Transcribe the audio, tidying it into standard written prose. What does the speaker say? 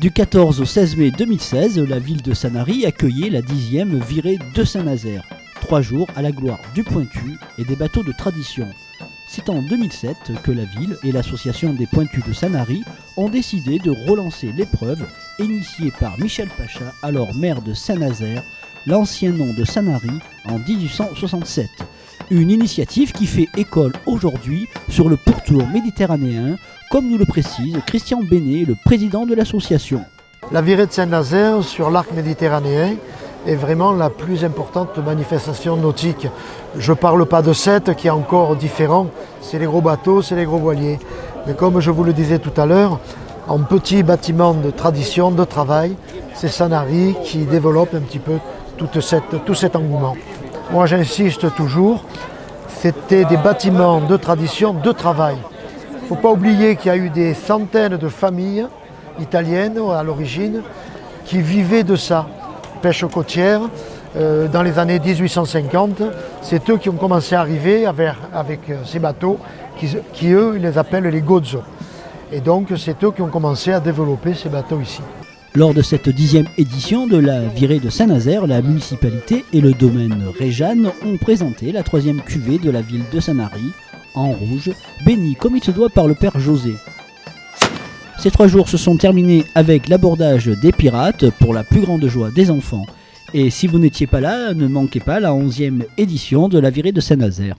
Du 14 au 16 mai 2016, la ville de Sanary accueillait la 10e virée de Saint-Nazaire. 3 jours à la gloire du Pointu et des bateaux de tradition. C'est en 2007 que la ville et l'association des Pointus de Sanary ont décidé de relancer l'épreuve initiée par Michel Pacha, alors maire de Saint-Nazaire, l'ancien nom de Sanary, en 1867. Une initiative qui fait école aujourd'hui sur le pourtour méditerranéen, comme nous le précise Christian Bénet, le président de l'association. La virée de Saint-Nazaire sur l'arc méditerranéen est vraiment la plus importante manifestation nautique. Je ne parle pas de cette qui est encore différent, c'est les gros bateaux, c'est les gros voiliers. Mais comme je vous le disais tout à l'heure, en petit bâtiment de tradition, de travail, c'est Sanary qui développe un petit peu tout cet engouement. Moi j'insiste toujours, c'était des bâtiments de tradition, de travail. Il ne faut pas oublier qu'il y a eu des centaines de familles italiennes à l'origine qui vivaient de ça. Pêche côtière, dans les années 1850, c'est eux qui ont commencé à arriver avec ces bateaux qui eux, ils les appellent les gozzo. Et donc c'est eux qui ont commencé à développer ces bateaux ici. Lors de cette 10e édition de la virée de Saint-Nazaire, la municipalité et le domaine Réjeanne ont présenté la 3e cuvée de la ville de Sanary, en rouge, bénie comme il se doit par le père José. Ces 3 jours se sont terminés avec l'abordage des pirates pour la plus grande joie des enfants. Et si vous n'étiez pas là, ne manquez pas la 11e édition de la virée de Saint-Nazaire.